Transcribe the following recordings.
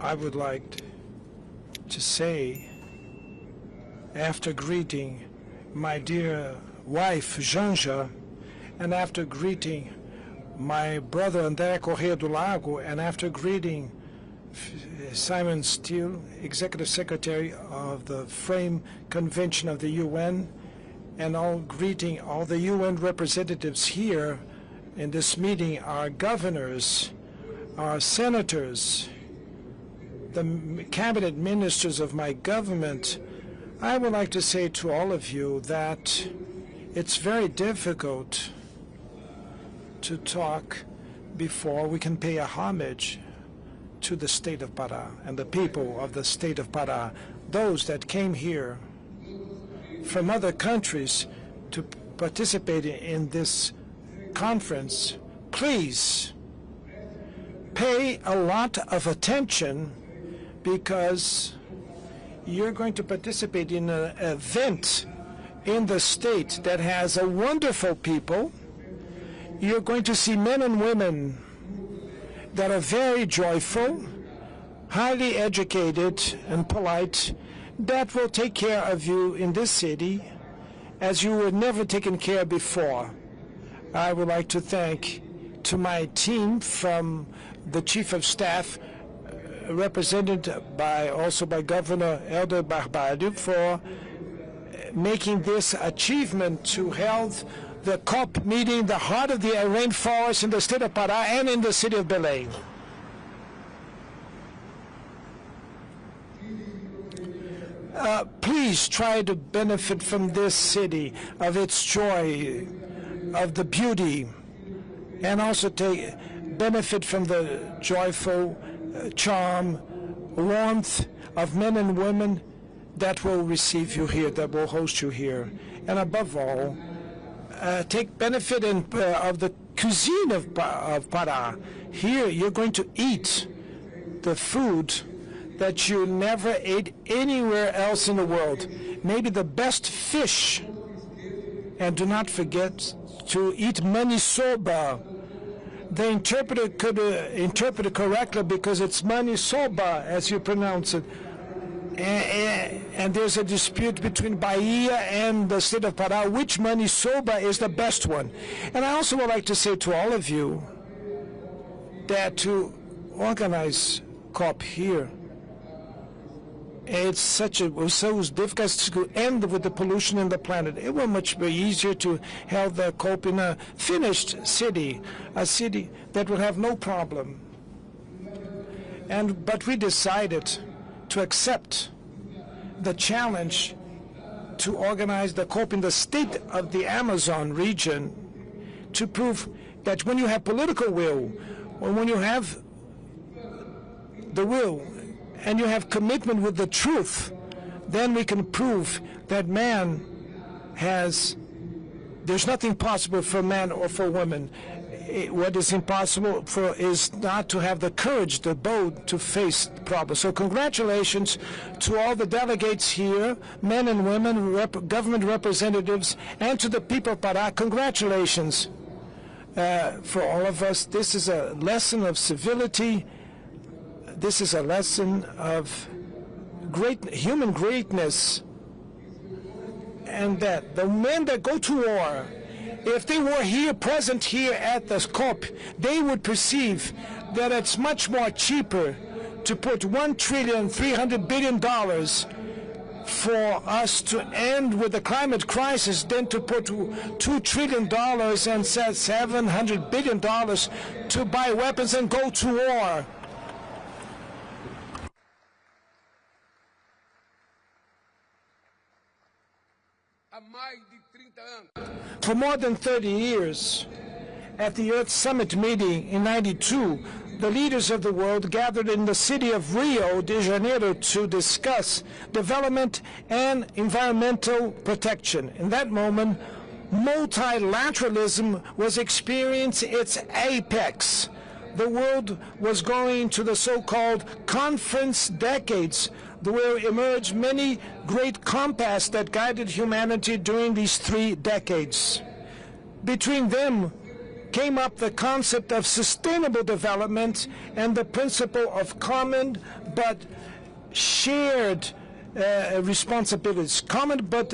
I would like to say, after greeting my dear wife, Janja, and after greeting my brother, André Corrêa do Lago, and after greeting Simon Steele, Executive Secretary of the Frame Convention of the UN, and greeting all the UN representatives here in this meeting, our governors, our senators, the cabinet ministers of my government, I would like to say to all of you that it's very difficult to talk before we can pay a homage to the state of Pará and the people of the state of Pará, those that came here from other countries to participate in this conference. Please pay a lot of attention, because you're going to participate in an event in the state that has a wonderful people. You're going to see men and women that are very joyful, highly educated and polite, that will take care of you in this city as you were never taken care of before. I would like to thank to my team from the Chief of Staff, represented also by Governor Helder Barbalho, for making this achievement to hold the COP meeting, the heart of the rainforest in the state of Pará and in the city of Belém. Please try to benefit from this city, of its joy, of the beauty, and also take benefit from the joyful charm, warmth of men and women that will receive you here, that will host you here. And above all, take benefit of the cuisine of Pará. Here you're going to eat the food that you never ate anywhere else in the world. Maybe the best fish. And do not forget to eat manisoba. The interpreter could interpret it correctly because it's manisoba, as you pronounce it. And there's a dispute between Bahia and the state of Pará, which manisoba is the best one. And I also would like to say to all of you that to organize COP here, it's so difficult to end with the pollution in the planet. It will much be easier to have the COP in a finished city, a city that will have no problem. But we decided to accept the challenge to organize the COP in the state of the Amazon region, to prove that when you have political will, or when you have the will, and you have commitment with the truth, then we can prove that there's nothing possible for man or for woman. What is impossible is not to have the courage, the bold, to face the problem. So congratulations to all the delegates here, men and women, government representatives, and to the people of Pará. Congratulations for all of us. This is a lesson of civility. This is a lesson of human greatness, and that the men that go to war, if they were present here at the COP, they would perceive that it's much more cheaper to put $1.3 trillion for us to end with the climate crisis than to put $2 trillion and $700 billion to buy weapons and go to war. For more than 30 years, at the Earth Summit meeting in '92, the leaders of the world gathered in the city of Rio de Janeiro to discuss development and environmental protection. In that moment, multilateralism was experiencing its apex. The world was going to the so-called conference decades. There will emerge many great compasses that guided humanity during these 3 decades. Between them, came up the concept of sustainable development and the principle of common but shared responsibilities, common but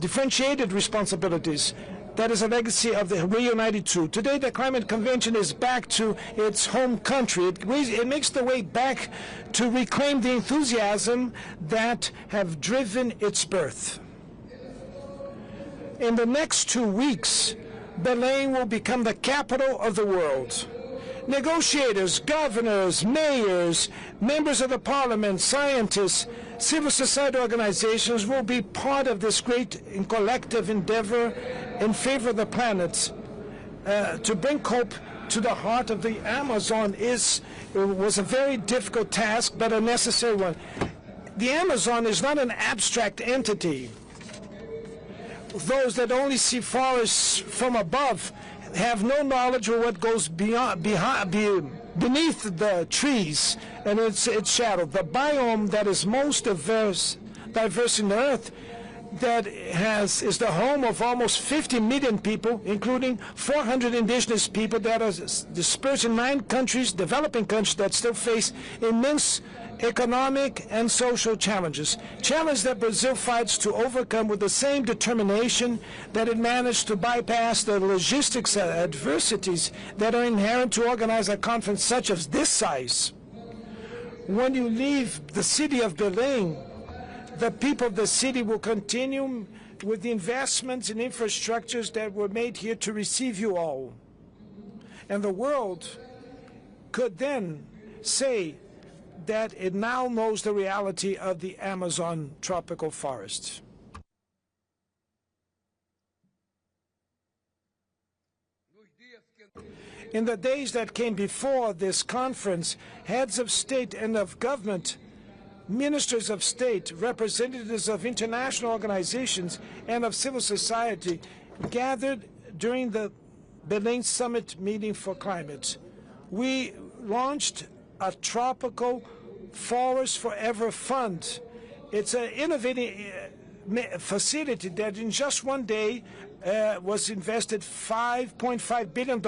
differentiated responsibilities. That is a legacy of the Rio 92. Today, the Climate Convention is back to its home country. It makes the way back to reclaim the enthusiasm that have driven its birth. In the next 2 weeks, Belém will become the capital of the world. Negotiators, governors, mayors, members of the parliament, scientists, civil society organizations will be part of this great and collective endeavor in favor of the planet. To bring cope to the heart of the Amazon was a very difficult task, but a necessary one. The Amazon is not an abstract entity. Those that only see forests from above have no knowledge of what goes beneath the trees and its shadow. The biome that is most diverse in the earth, is the home of almost 50 million people, including 400 indigenous people that are dispersed in 9 countries, developing countries that still face immense economic and social challenges that Brazil fights to overcome with the same determination that it managed to bypass the logistics adversities that are inherent to organize a conference such as this size. When you leave the city of Belém, the people of the city will continue with the investments in infrastructures that were made here to receive you all. And the world could then say that it now knows the reality of the Amazon tropical forests. In the days that came before this conference, heads of state and of government, ministers of state, representatives of international organizations, and of civil society gathered during the Belém Summit meeting for climate. We launched a tropical Forest Forever Fund. It's an innovative facility that in just one day was invested $5.5 billion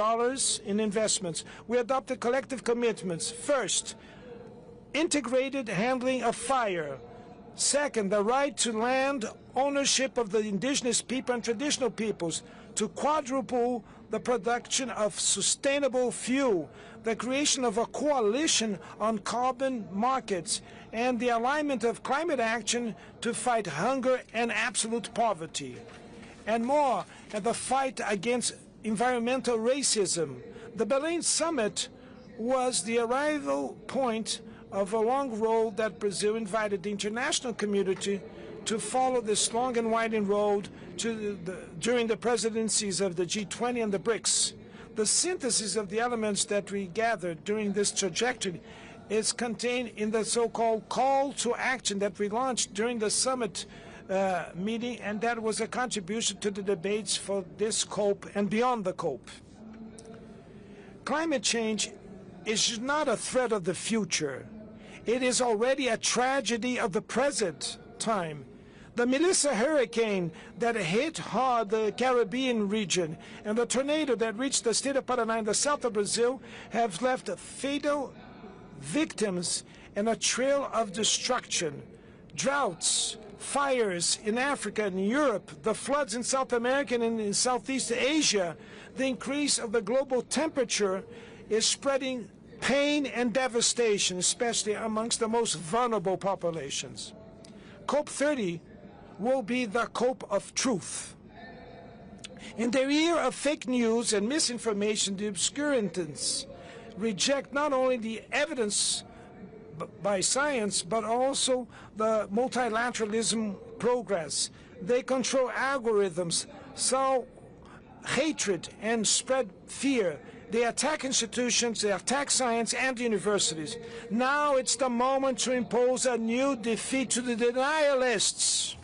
in investments. We adopted collective commitments. First, integrated handling of fire. Second, the right to land ownership of the indigenous people and traditional peoples, to quadruple the production of sustainable fuel, the creation of a coalition on carbon markets, and the alignment of climate action to fight hunger and absolute poverty. And more, and the fight against environmental racism. The Belém Summit was the arrival point of a long road that Brazil invited the international community to follow this long and winding road during the presidencies of the G20 and the BRICS. The synthesis of the elements that we gathered during this trajectory is contained in the so-called call to action that we launched during the summit meeting, and that was a contribution to the debates for this COP and beyond the COP. Climate change is not a threat of the future. It is already a tragedy of the present time. The Melissa hurricane that hit hard the Caribbean region and the tornado that reached the state of Paraná in the south of Brazil have left fatal victims and a trail of destruction. Droughts, fires in Africa and Europe, the floods in South America and in Southeast Asia, the increase of the global temperature is spreading pain and devastation, especially amongst the most vulnerable populations. COP30 will be the COP of truth. In the era of fake news and misinformation, the obscurantists reject not only the evidence by science, but also the multilateralism progress. They control algorithms, sow hatred, and spread fear. They attack institutions, they attack science and universities. Now it's the moment to impose a new defeat to the denialists.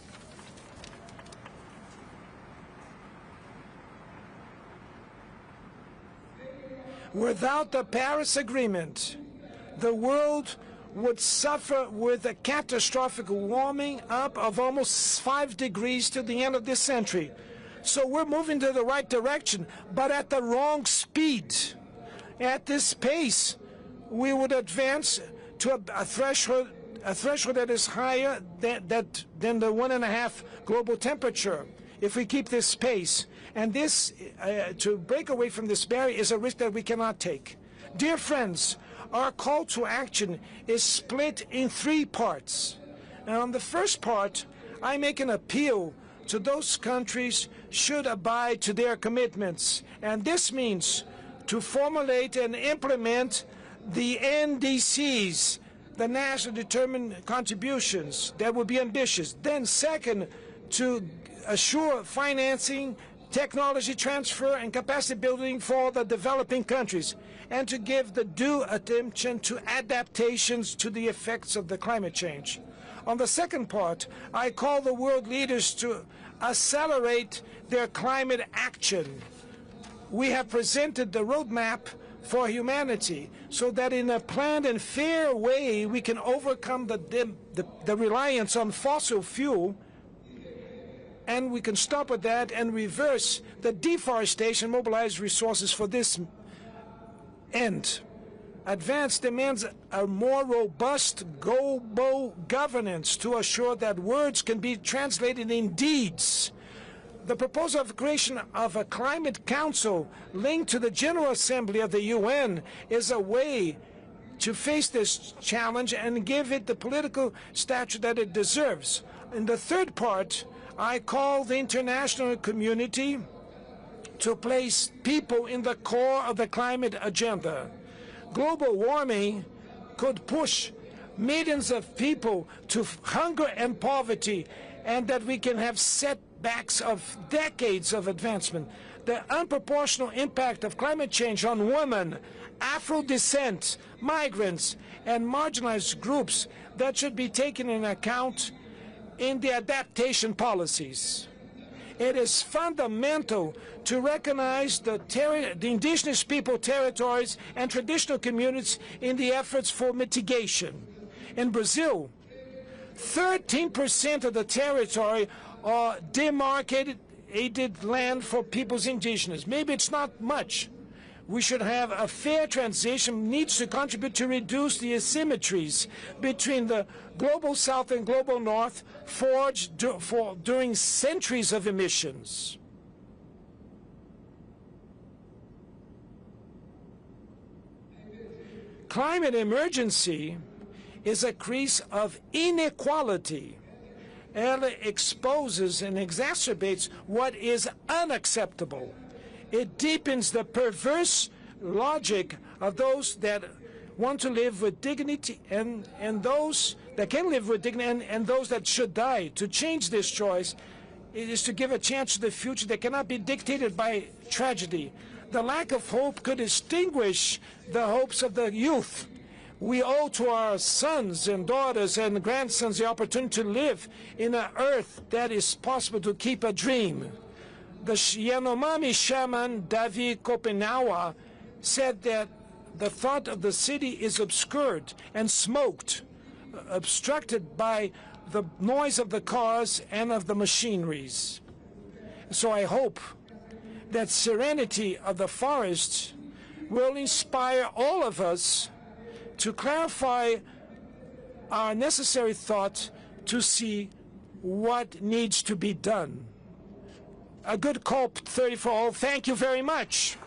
Without the Paris Agreement, the world would suffer with a catastrophic warming up of almost 5 degrees to the end of this century. So we're moving to the right direction, but at the wrong speed. At this pace, we would advance to a threshold that is higher than the 1.5 global temperature if we keep this pace. And this, to break away from this barrier, is a risk that we cannot take. Dear friends, our call to action is split in 3 parts. And on the first part, I make an appeal to those countries should abide to their commitments. And this means to formulate and implement the NDCs, the national determined contributions that will be ambitious. Then second, to assure financing, technology transfer, and capacity building for the developing countries, and to give the due attention to adaptations to the effects of the climate change. On the second part, I call the world leaders to accelerate their climate action. We have presented the roadmap for humanity so that in a planned and fair way we can overcome the reliance on fossil fuel, and we can stop with that and reverse the deforestation, mobilize resources for this end. Advance demands a more robust global governance to assure that words can be translated in deeds. The proposal of creation of a climate council linked to the General Assembly of the UN is a way to face this challenge and give it the political stature that it deserves. In the third part, I call the international community to place people in the core of the climate agenda. Global warming could push millions of people to hunger and poverty, and that we can have setbacks of decades of advancement. The unproportional impact of climate change on women, Afro descent, migrants, and marginalized groups that should be taken into account in the adaptation policies. It is fundamental to recognize the indigenous people territories and traditional communities in the efforts for mitigation. In Brazil, 13% of the territory are demarcated land for peoples indigenous. Maybe it's not much. We should have a fair transition, needs to contribute to reduce the asymmetries between the global south and global north forged during centuries of emissions. Climate emergency is a crise of inequality. It exposes and exacerbates what is unacceptable. It deepens the perverse logic of those that want to live with dignity and those that can live with dignity and those that should die. To change this choice, it is to give a chance to the future that cannot be dictated by tragedy. The lack of hope could extinguish the hopes of the youth. We owe to our sons and daughters and grandsons the opportunity to live in an earth that is possible to keep a dream. The Yanomami shaman Davi Kopenawa said that the thought of the city is obscured and smoked, obstructed by the noise of the cars and of the machineries. So I hope that serenity of the forests will inspire all of us to clarify our necessary thought to see what needs to be done. A good COP30 for all. Thank you very much.